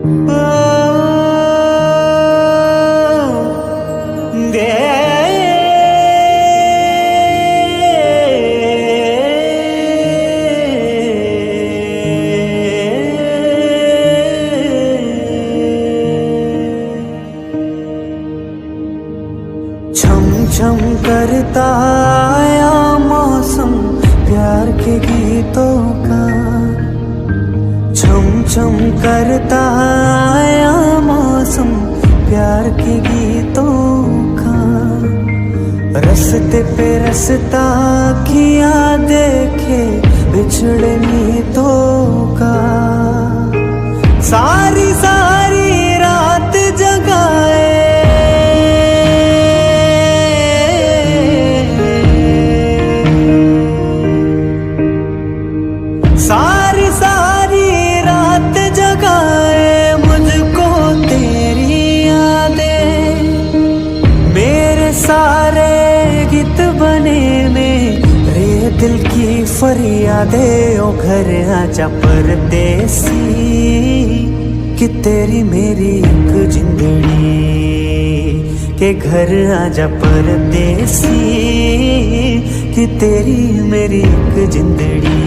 छम छम करता आया मौसम प्यार के गीतों का, छम छम करता आया मौसम प्यार के गीतों का। रस्ते पे रास्ता किया देखे बिछड़े नीतों का, सारी सारी रात जगाए सारी सारी रात जगाए मुझको तेरी यादें, मेरे सारे गीत बने मेरे दिल की फरियादें। ओ घर आजा परदेसी कि तेरी मेरी एक जिंदड़ी, के घर आजा परदेसी कि तेरी मेरी एक जिंदड़ी।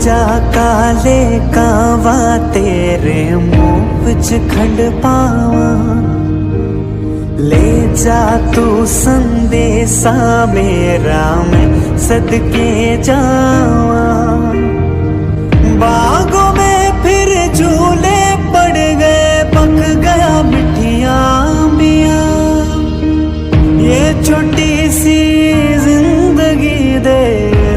जा काले कावा तेरे मुंह विच खंड पावा, ले जा तू संदेशा मेरा मैं सदके जावा। बागों में फिर झूले पड़ गए पक गया मिठिया मिया, ये छोटी सी जिंदगी दे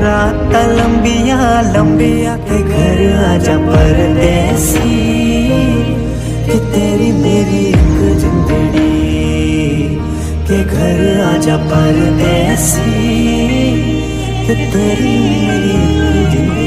रात लंबिया लंबिया। के घर आजा परदेसी कि तेरी मेरी एक जिंदड़ी, के घर आजा परदेसी कि तेरी मेरी एक जिंदड़ी।